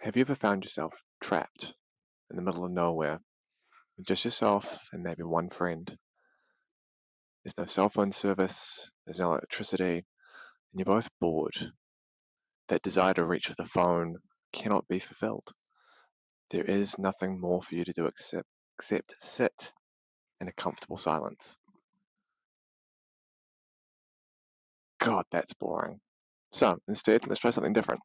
Have you ever found yourself trapped in the middle of nowhere with just yourself and maybe one friend? There's no cell phone service, there's no electricity, and you're both bored. That desire to reach for the phone cannot be fulfilled. There is nothing more for you to do except sit in a comfortable silence. God, that's boring. So instead, let's try something different.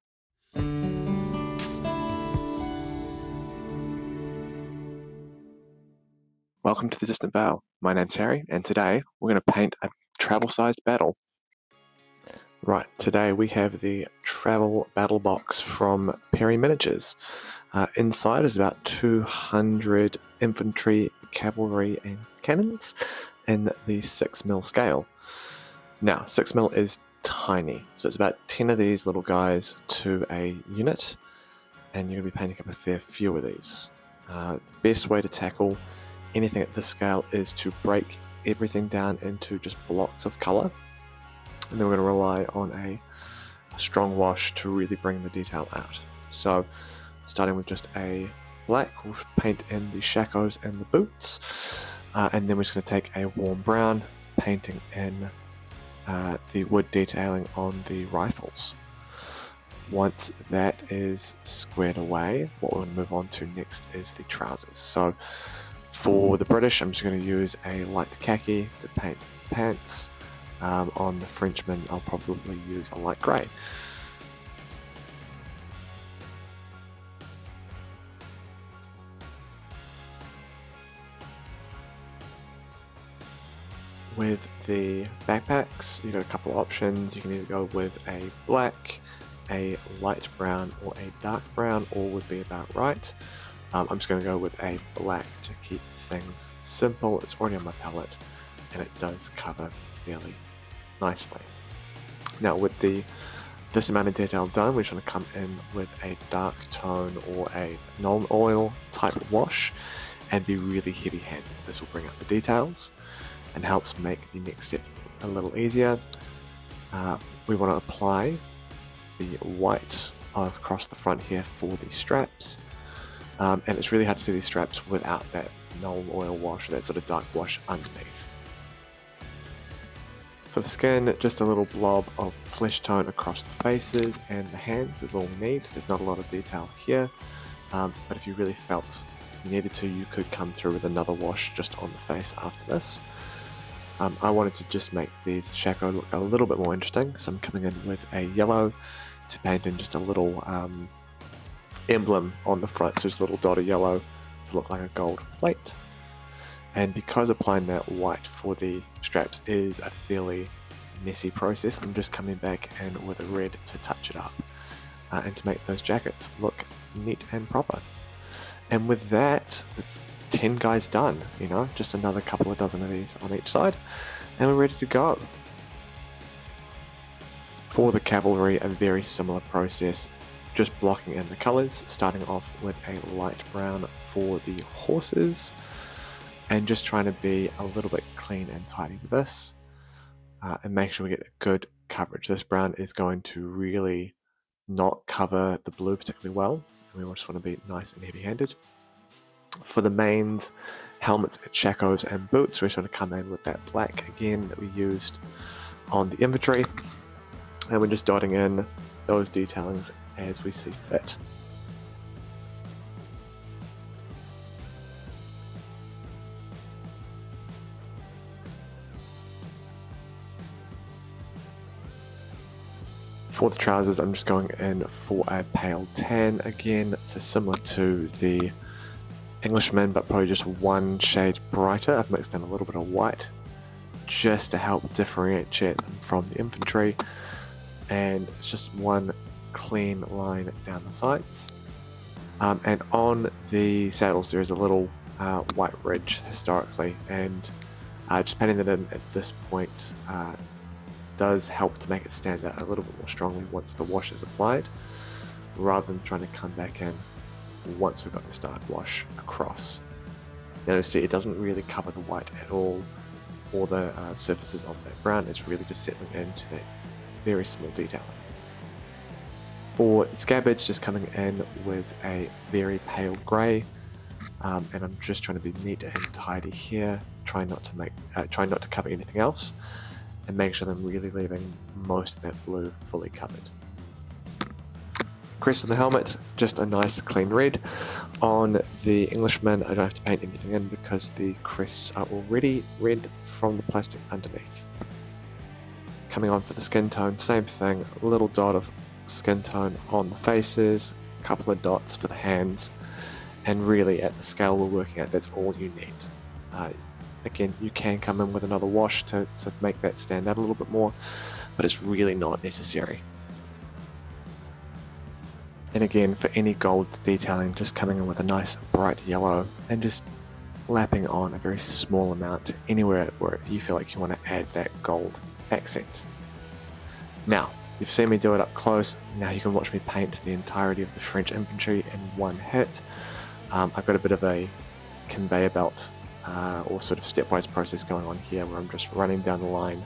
Welcome to the Distant Vale. My name's Harry, and today we're going to paint a travel-sized battle. Right, today we have the travel battle box from Perry Miniatures. Inside is about 200 infantry, cavalry, and cannons in the 6mm scale. Now, 6mm is tiny, so it's about 10 of these little guys to a unit, and you're going to be painting up a fair few of these. The best way to tackle anything at this scale is to break everything down into just blocks of colour. And then we're going to rely on a strong wash to really bring the detail out. So, starting with just a black, we'll paint in the shakos and the boots. And then we're just going to take a warm brown, painting in the wood detailing on the rifles. Once that is squared away, what we're going to move on to next is the trousers. So, for the British, I'm just going to use a light khaki to paint the pants. On the Frenchman, I'll probably use a light grey. With the backpacks, you've got a couple of options. You can either go with a black, a light brown, or a dark brown. All would be about right. I'm just going to go with a black to keep things simple. It's already on my palette, and it does cover fairly nicely. Now with this amount of detail done, we're just going to come in with a dark tone or a non-oil type wash and be really heavy-handed. This will bring out the details and helps make the next step a little easier. We want to apply the white across the front here for the straps, and it's really hard to see these straps without that non-oil wash or that sort of dark wash underneath. For the skin, just a little blob of flesh tone across the faces and the hands is all we need. There's not a lot of detail here, but if you really felt you needed to, you could come through with another wash just on the face after this. I wanted to just make these shako look a little bit more interesting, so I'm coming in with a yellow to paint in just a little emblem on the front, so just a little dot of yellow to look like a gold plate. And because applying that white for the straps is a fairly messy process, I'm just coming back in with a red to touch it up and to make those jackets look neat and proper. And with that, it's 10 guys done, just another couple of dozen of these on each side, and we're ready to go. For the cavalry, a very similar process, just blocking in the colours, starting off with a light brown for the horses, and just trying to be a little bit clean and tidy with this, and make sure we get good coverage. This brown is going to really not cover the blue particularly well, and we just want to be nice and heavy-handed. For the mains, helmets, shakos, and boots, we're just going to come in with that black again that we used on the infantry, and we're just dotting in those detailings as we see fit. For the trousers, I'm just going in for a pale tan again, so similar to the Englishman, but probably just one shade brighter. I've mixed in a little bit of white just to help differentiate them from the infantry, and it's just one clean line down the sides. And on the saddles, there is a little white ridge historically, and just painting that in at this point does help to make it stand out a little bit more strongly once the wash is applied, rather than trying to come back in once we've got this dark wash across. Now you see it doesn't really cover the white at all, or the surfaces of that brown. It's really just settling into that very small detail. For scabbards, just coming in with a very pale grey, and I'm just trying to be neat and tidy here, trying not to cover anything else, and make sure that I'm really leaving most of that blue fully covered. Crest on the helmet, just a nice clean red. On the Englishman, I don't have to paint anything in because the crests are already red from the plastic underneath. Coming on for the skin tone, same thing, a little dot of skin tone on the faces, a couple of dots for the hands, and really at the scale we're working at, that's all you need. Again, you can come in with another wash to make that stand out a little bit more, but it's really not necessary. And again, for any gold detailing, just coming in with a nice bright yellow and just lapping on a very small amount anywhere where you feel like you want to add that gold accent. Now, you've seen me do it up close, now you can watch me paint the entirety of the French infantry in one hit. I've got a bit of a conveyor belt or sort of stepwise process going on here where I'm just running down the line,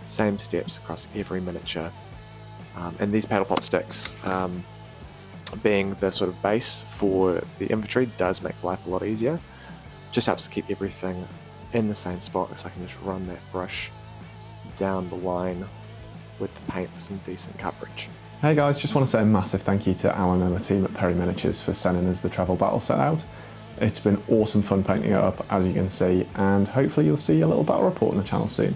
same steps across every miniature. And these paddle pop sticks, being the sort of base for the infantry, does make life a lot easier. Just helps to keep everything in the same spot, so I can just run that brush down the line with the paint for some decent coverage. Hey guys, just want to say a massive thank you to Alan and the team at Perry Miniatures for sending us the travel battle set out. It's been awesome fun painting it up, as you can see, and hopefully you'll see a little battle report on the channel soon.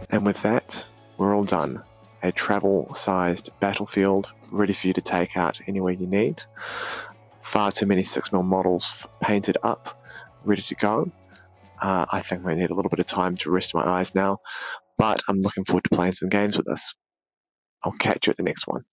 And with that, we're all done. A travel-sized battlefield ready for you to take out anywhere you need. Far too many 6mm models painted up, ready to go. I think I need a little bit of time to rest my eyes now, but I'm looking forward to playing some games with this. I'll catch you at the next one.